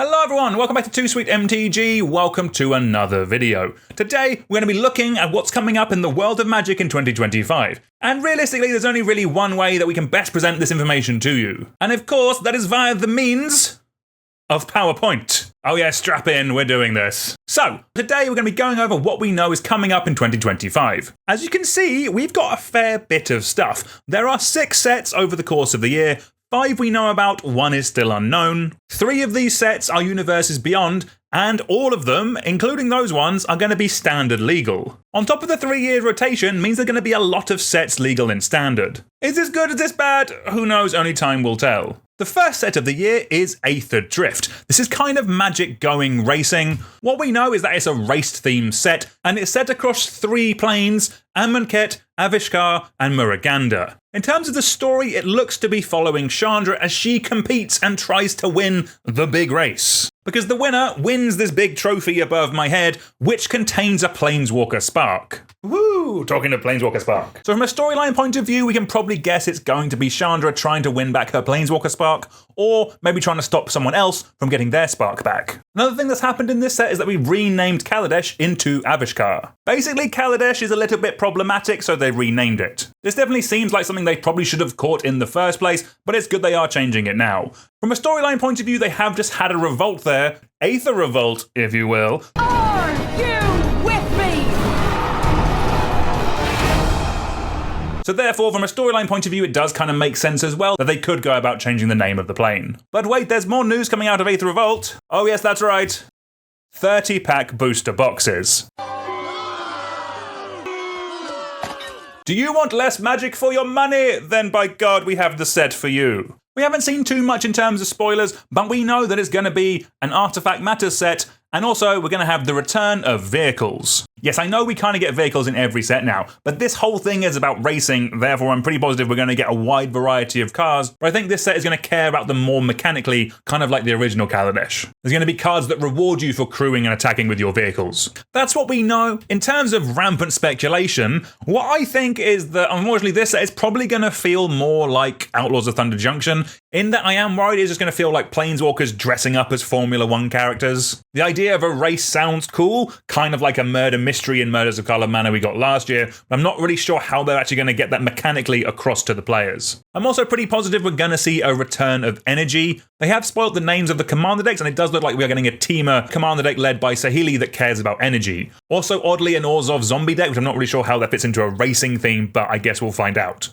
Hello everyone, welcome back to Too Sweet MTG, welcome to another video. Today we're going to be looking at what's coming up in the world of Magic in 2025. And realistically there's only really one way that we can best present this information to you. And of course that is via the means of PowerPoint. Oh yeah, strap in, we're doing this. So, today we're going to be going over what we know is coming up in 2025. As you can see, we've got a fair bit of stuff. There are 6 sets over the course of the year. 5 we know about, 1 is still unknown. 3 of these sets are Universes Beyond, and all of them, including those ones, are going to be standard legal. On top of the 3-year rotation means there's going to be a lot of sets legal in standard. Is this good, is this bad? Who knows, only time will tell. The first set of the year is Ather Drift. This is kind of Magic going racing. What we know is that it's a race-themed set, and it's set across 3 planes, Amonkhet, Avishkar, and Muruganda. In terms of the story, it looks to be following Chandra as she competes and tries to win the big race. Because the winner wins this big trophy above my head, which contains a Planeswalker Spark. Woo! Talking of Planeswalker Spark. So from a storyline point of view, we can probably guess it's going to be Chandra trying to win back her Planeswalker Spark, or maybe trying to stop someone else from getting their Spark back. Another thing that's happened in this set is that we renamed Kaladesh into Avishkar. Basically, Kaladesh is a little bit problematic, so they renamed it. This definitely seems like something they probably should have caught in the first place, but it's good they are changing it now. From a storyline point of view, they have just had a revolt there. Ather Revolt, if you will. Are you with me? So therefore, from a storyline point of view, it does kind of make sense as well that they could go about changing the name of the plane. But wait, there's more news coming out of Ather Revolt. Oh yes, that's right. 30-pack booster boxes. Do you want less magic for your money? Then by God, we have the set for you. We haven't seen too much in terms of spoilers, but we know that it's going to be an Artifact Matters set, and also we're going to have the return of vehicles. Yes, I know we kind of get vehicles in every set now, but this whole thing is about racing, therefore I'm pretty positive we're going to get a wide variety of cars, but I think this set is going to care about them more mechanically, kind of like the original Kaladesh. There's going to be cards that reward you for crewing and attacking with your vehicles. That's what we know. In terms of rampant speculation, what I think is that unfortunately this set is probably going to feel more like Outlaws of Thunder Junction, in that I am worried it's just going to feel like Planeswalkers dressing up as Formula 1 characters. The idea of a race sounds cool, kind of like a murder mystery in Murders of Carla Manor we got last year, but I'm not really sure how they're actually going to get that mechanically across to the players. I'm also pretty positive we're going to see a return of energy. They have spoiled the names of the commander decks, and it does look like we are getting a Teamer commander deck led by Saheeli that cares about energy. Also, oddly, an Orzhov zombie deck, which I'm not really sure how that fits into a racing theme, but I guess we'll find out.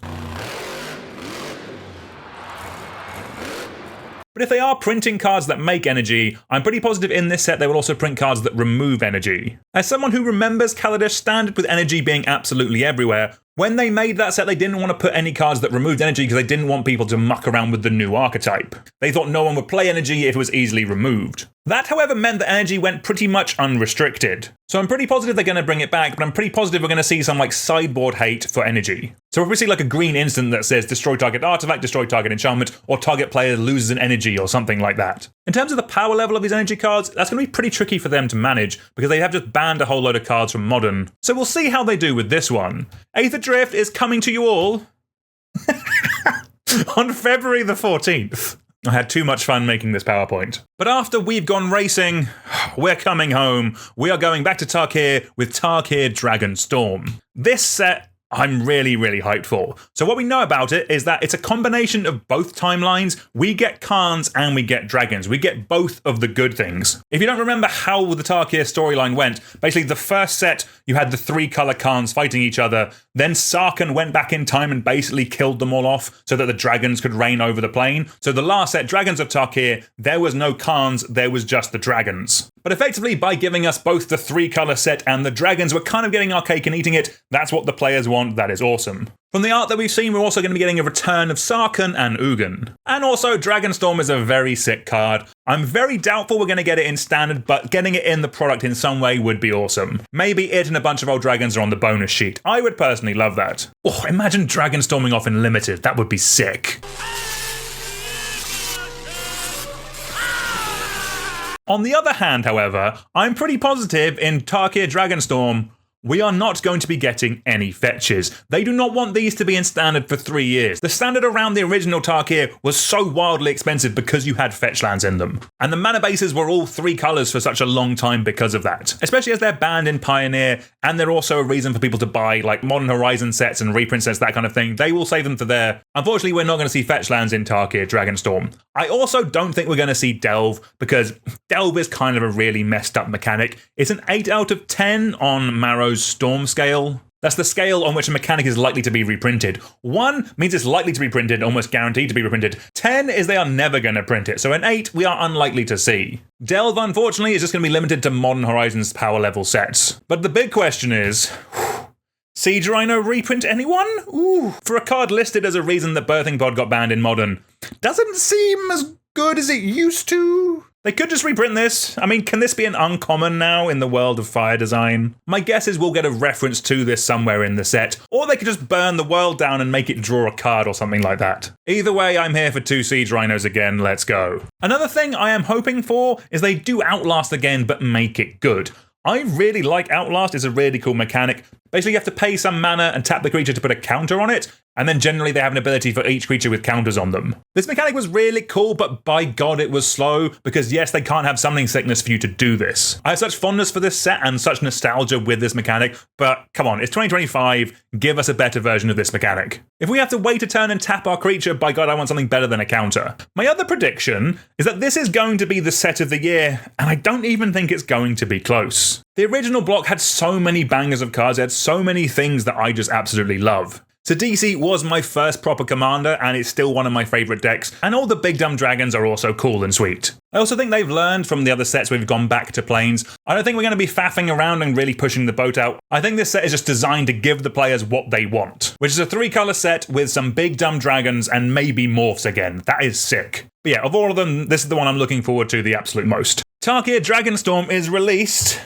But if they are printing cards that make energy, I'm pretty positive in this set they will also print cards that remove energy. As someone who remembers Kaladesh Standard with energy being absolutely everywhere, when they made that set, they didn't want to put any cards that removed energy because they didn't want people to muck around with the new archetype. They thought no one would play energy if it was easily removed. That, however, meant that energy went pretty much unrestricted. So I'm pretty positive they're going to bring it back, but I'm pretty positive we're going to see some like sideboard hate for energy. So if we see like a green instant that says destroy target artifact, destroy target enchantment, or target player loses an energy or something like that. In terms of the power level of these energy cards, that's going to be pretty tricky for them to manage because they have just banned a whole load of cards from Modern. So we'll see how they do with this one. Ather Drift is coming to you all on February the 14th. I had too much fun making this PowerPoint. But after we've gone racing, we're coming home. We are going back to Tarkir with Tarkir Dragonstorm. This set I'm really hyped for. So what we know about it is that it's a combination of both timelines. We get Khans and we get dragons. We get both of the good things. If you don't remember how the Tarkir storyline went, basically the first set, you had the 3-color Khans fighting each other. Then Sarkhan went back in time and basically killed them all off so that the dragons could reign over the plane. So the last set, Dragons of Tarkir, there was no Khans, there was just the dragons. But effectively, by giving us both the 3-color set and the dragons, we're kind of getting our cake and eating it. That's what the players want. That is awesome. From the art that we've seen, we're also going to be getting a return of Sarkhan and Ugin. And also, Dragonstorm is a very sick card. I'm very doubtful we're going to get it in standard, but getting it in the product in some way would be awesome. Maybe it and a bunch of old dragons are on the bonus sheet. I would personally love that. Oh, imagine Dragonstorming off in limited. That would be sick. On the other hand, however, I'm pretty positive in Tarkir Dragonstorm we are not going to be getting any fetches. They do not want these to be in standard for 3 years. The standard around the original Tarkir was so wildly expensive because you had fetch lands in them. And the mana bases were all 3 colors for such a long time because of that. Especially as they're banned in Pioneer, and they're also a reason for people to buy like Modern Horizon sets and reprint sets, that kind of thing. They will save them for there. Unfortunately, we're not going to see fetch lands in Tarkir Dragonstorm. I also don't think we're going to see Delve, because Delve is kind of a really messed up mechanic. It's an 8 out of 10 on Marrow's Storm scale. That's the scale on which a mechanic is likely to be reprinted. 1 means it's likely to be printed, almost guaranteed to be reprinted. 10 is they are never going to print it. So an 8 we are unlikely to see. Delve, unfortunately, is just going to be limited to Modern Horizons power level sets. But the big question is, Siege Rhino reprint anyone? Ooh, for a card listed as a reason that Birthing Pod got banned in Modern, doesn't seem as good as it used to. They could just reprint this. I mean, can this be an uncommon now in the world of fire design? My guess is we'll get a reference to this somewhere in the set, or they could just burn the world down and make it draw a card or something like that. Either way, I'm here for 2 Siege Rhinos again, let's go. Another thing I am hoping for is they do Outlast again, but make it good. I really like Outlast, it's a really cool mechanic. Basically, you have to pay some mana and tap the creature to put a counter on it, and then generally they have an ability for each creature with counters on them. This mechanic was really cool, but by God it was slow, because yes, they can't have summoning sickness for you to do this. I have such fondness for this set and such nostalgia with this mechanic, but come on, it's 2025, give us a better version of this mechanic. If we have to wait a turn and tap our creature, by God, I want something better than a counter. My other prediction is that this is going to be the set of the year, and I don't even think it's going to be close. The original block had so many bangers of cards, it had so many things that I just absolutely love. Sidisi was my first proper commander, and it's still one of my favourite decks, and all the big dumb dragons are also cool and sweet. I also think they've learned from the other sets we've gone back to Plains. I don't think we're going to be faffing around and really pushing the boat out. I think this set is just designed to give the players what they want, which is a 3-colour set with some big dumb dragons and maybe morphs again. That is sick. But yeah, of all of them, this is the one I'm looking forward to the absolute most. Tarkir Dragonstorm is released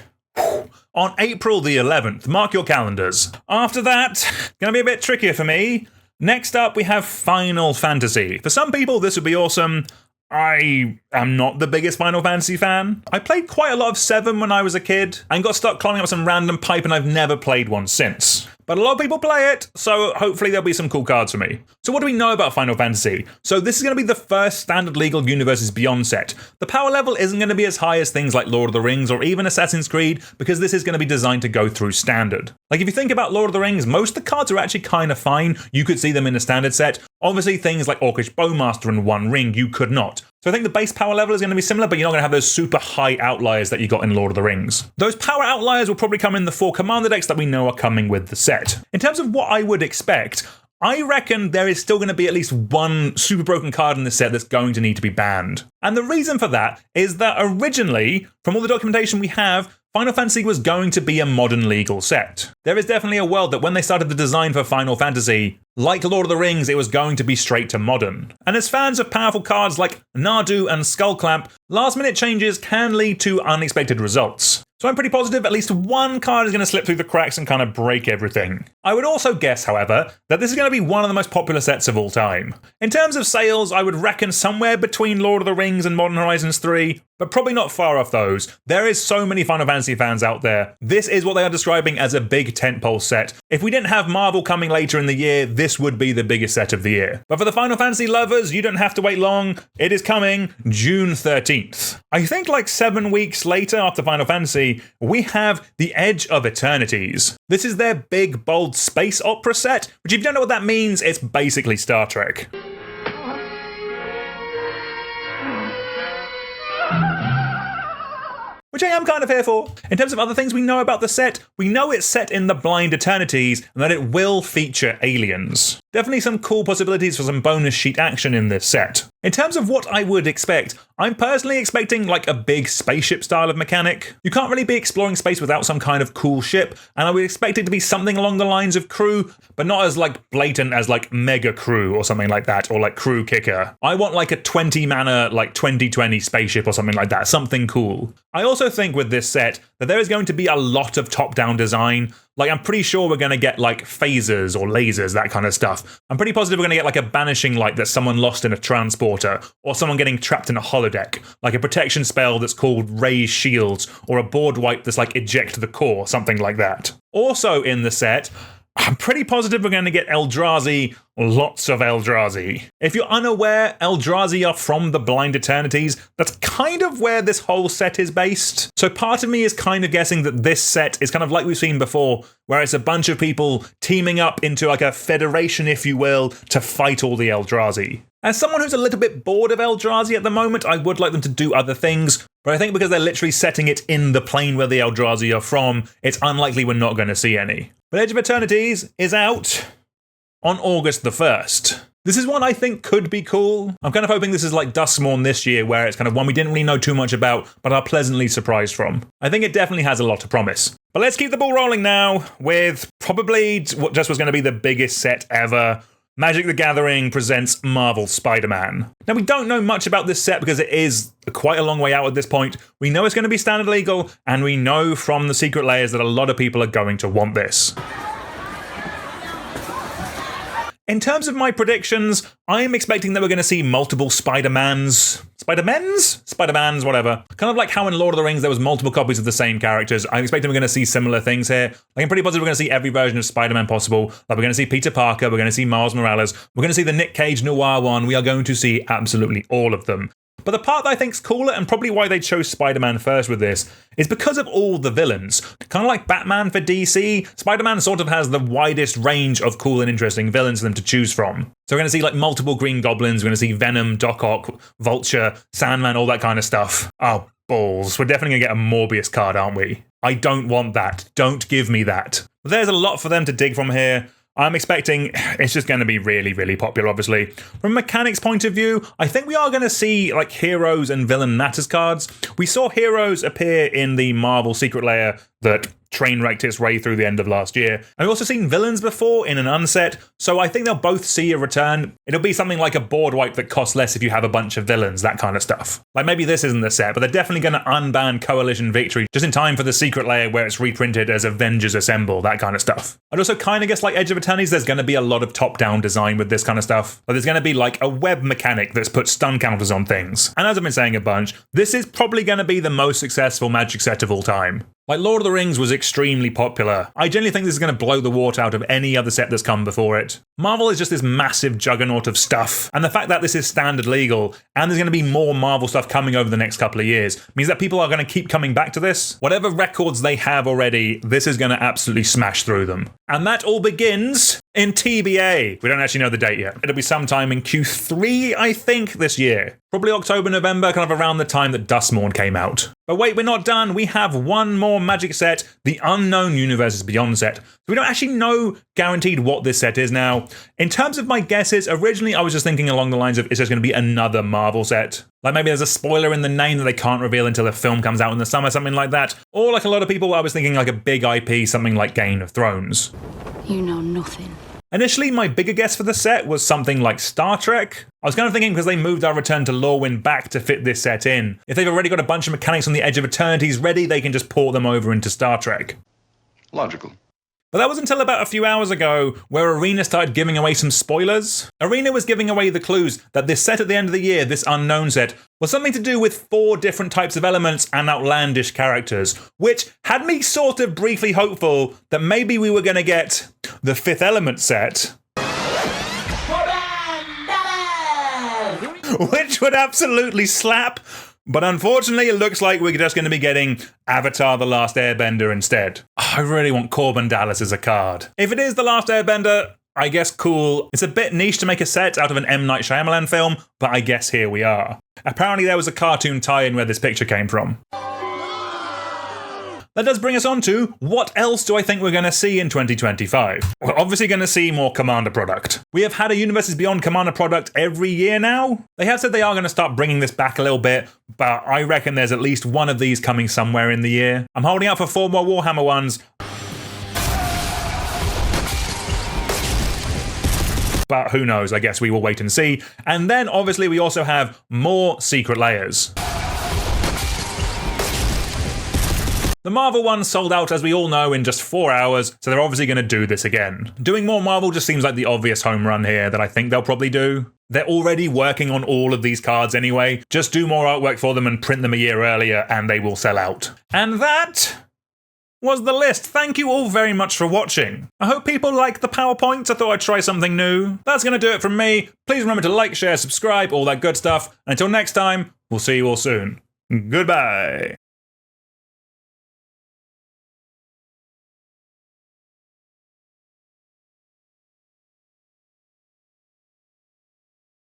on April the 11th. Mark your calendars. After that, gonna be a bit trickier for me. Next up, we have Final Fantasy. For some people, this would be awesome. I am not the biggest Final Fantasy fan. I played quite a lot of 7 when I was a kid and got stuck climbing up some random pipe, and I've never played one since. But a lot of people play it, so hopefully there'll be some cool cards for me. So what do we know about Final Fantasy? So this is going to be the first standard legal Universes Beyond set. The power level isn't going to be as high as things like Lord of the Rings or even Assassin's Creed, because this is going to be designed to go through standard. Like if you think about Lord of the Rings, most of the cards are actually kind of fine. You could see them in a standard set. Obviously things like Orcish Bowmaster and One Ring, you could not. So I think the base power level is going to be similar, but you're not going to have those super high outliers that you got in Lord of the Rings. Those power outliers will probably come in the 4 commander decks that we know are coming with the set. In terms of what I would expect, I reckon there is still going to be at least one super broken card in the set that's going to need to be banned. And the reason for that is that originally, from all the documentation we have, Final Fantasy was going to be a modern legal set. There is definitely a world that when they started the design for Final Fantasy, like Lord of the Rings, it was going to be straight to modern. And as fans of powerful cards like Nardu and Skullclamp, last-minute changes can lead to unexpected results. So I'm pretty positive at least one card is going to slip through the cracks and kind of break everything. I would also guess, however, that this is going to be one of the most popular sets of all time. In terms of sales, I would reckon somewhere between Lord of the Rings and Modern Horizons 3, but probably not far off those. There is so many Final Fantasy fans out there. This is what they are describing as a big tentpole set. If we didn't have Marvel coming later in the year, this would be the biggest set of the year. But for the Final Fantasy lovers, you don't have to wait long. It is coming June 13th. I think like 7 weeks later after Final Fantasy, we have The Edge of Eternities. This is their big, bold space opera set, which if you don't know what that means, it's basically Star Trek. Which I am kind of here for. In terms of other things we know about the set, we know it's set in the Blind Eternities and that it will feature aliens. Definitely some cool possibilities for some bonus sheet action in this set. In terms of what I would expect, I'm personally expecting like a big spaceship style of mechanic. You can't really be exploring space without some kind of cool ship, and I would expect it to be something along the lines of Crew, but not as like blatant as like Mega Crew or something like that, or like Crew Kicker. I want like a 20 mana, like 2020 spaceship or something like that, something cool. I also also think with this set that there is going to be a lot of top-down design. Like, I'm pretty sure we're going to get, like, phasers or lasers, that kind of stuff. I'm pretty positive we're going to get, like, a banishing light that someone lost in a transporter, or someone getting trapped in a holodeck, like a protection spell that's called Raise Shields, or a board wipe that's like Eject the Core, something like that. Also in the set, I'm pretty positive we're going to get Eldrazi, lots of Eldrazi. If you're unaware, Eldrazi are from the Blind Eternities. That's kind of where this whole set is based. So part of me is kind of guessing that this set is kind of like we've seen before, where it's a bunch of people teaming up into like a federation, if you will, to fight all the Eldrazi. As someone who's a little bit bored of Eldrazi at the moment, I would like them to do other things, but I think because they're literally setting it in the plane where the Eldrazi are from, it's unlikely we're not going to see any. But Edge of Eternities is out on August the 1st. This is one I think could be cool. I'm kind of hoping this is like Duskmourn this year, where it's kind of one we didn't really know too much about, but are pleasantly surprised from. I think it definitely has a lot to promise. But let's keep the ball rolling now with probably what just was going to be the biggest set ever. Magic the Gathering presents Marvel Spider-Man. Now, we don't know much about this set because it is quite a long way out at this point. We know it's going to be standard legal, and we know from the secret layers that a lot of people are going to want this. In terms of my predictions, I'm expecting that we're going to see multiple Spider-Mans, whatever. Kind of like how in Lord of the Rings there was multiple copies of the same characters. I'm expecting we're going to see similar things here. Like, I'm pretty positive we're going to see every version of Spider-Man possible. Like, we're going to see Peter Parker, we're going to see Miles Morales, we're going to see the Nick Cage noir one. We are going to see absolutely all of them. But the part that I think's cooler, and probably why they chose Spider-Man first with this, is because of all the villains. Kind of like Batman for DC, Spider-Man sort of has the widest range of cool and interesting villains for them to choose from. So we're going to see like multiple Green Goblins, we're going to see Venom, Doc Ock, Vulture, Sandman, all that kind of stuff. Oh, balls. We're definitely going to get a Morbius card, aren't we? I don't want that. Don't give me that. But there's a lot for them to dig from here. I'm expecting it's just going to be really, really popular, obviously. From a mechanics point of view, I think we are going to see like heroes and villain matters cards. We saw heroes appear in the Marvel Secret Layer that train wrecked its way through the end of last year. And we've also seen villains before in an unset, so I think they'll both see a return. It'll be something like a board wipe that costs less if you have a bunch of villains, that kind of stuff. Like, maybe this isn't the set, but they're definitely going to unban Coalition Victory just in time for the Secret Layer where it's reprinted as Avengers Assemble, that kind of stuff. I'd also kind of guess like Edge of Eternities, there's going to be a lot of top-down design with this kind of stuff. But there's going to be like a web mechanic that's put stun counters on things. And as I've been saying a bunch, this is probably going to be the most successful Magic set of all time. Like, Lord of the Rings was extremely popular. I genuinely think this is going to blow the water out of any other set that's come before it. Marvel is just this massive juggernaut of stuff, and the fact that this is standard legal, and there's going to be more Marvel stuff coming over the next couple of years, means that people are going to keep coming back to this. Whatever records they have already, this is going to absolutely smash through them. And that all begins in TBA. We don't actually know the date yet. It'll be sometime in Q3, I think, this year. Probably October, November, kind of around the time that Duskmourn came out. But wait, we're not done. We have one more Magic set, the Unknown Universes Beyond set. So we don't actually know guaranteed what this set is now. In terms of my guesses, originally I was just thinking along the lines of it's just going to be another Marvel set. Like, maybe there's a spoiler in the name that they can't reveal until the film comes out in the summer, something like that. Or like a lot of people, I was thinking like a big IP, something like Game of Thrones. You know nothing. Initially, my bigger guess for the set was something like Star Trek. I was kind of thinking because they moved our Return to Lorwyn back to fit this set in. If they've already got a bunch of mechanics on the Edge of Eternities ready, they can just port them over into Star Trek. Logical. But that was until about a few hours ago, where Arena started giving away some spoilers. Arena was giving away the clues that this set at the end of the year, this Unknown set, was something to do with 4 different types of elements and outlandish characters, which had me sort of briefly hopeful that maybe we were going to get the 5th Element set. Which would absolutely slap. But unfortunately, it looks like we're just going to be getting Avatar: The Last Airbender instead. I really want Corbin Dallas as a card. If it is The Last Airbender, I guess cool. It's a bit niche to make a set out of an M. Night Shyamalan film, but I guess here we are. Apparently there was a cartoon tie-in where this picture came from. That does bring us on to, what else do I think we're going to see in 2025? We're obviously going to see more Commander product. We have had a Universes Beyond Commander product every year now. They have said they are going to start bringing this back a little bit, but I reckon there's at least one of these coming somewhere in the year. I'm holding out for 4 more Warhammer ones. But who knows, I guess we will wait and see. And then obviously we also have more Secret Layers. The Marvel one sold out, as we all know, in just 4 hours, so they're obviously going to do this again. Doing more Marvel just seems like the obvious home run here that I think they'll probably do. They're already working on all of these cards anyway. Just do more artwork for them and print them a year earlier and they will sell out. And that was the list. Thank you all very much for watching. I hope people like the PowerPoint. I thought I'd try something new. That's going to do it from me. Please remember to like, share, subscribe, all that good stuff. And until next time, we'll see you all soon. Goodbye.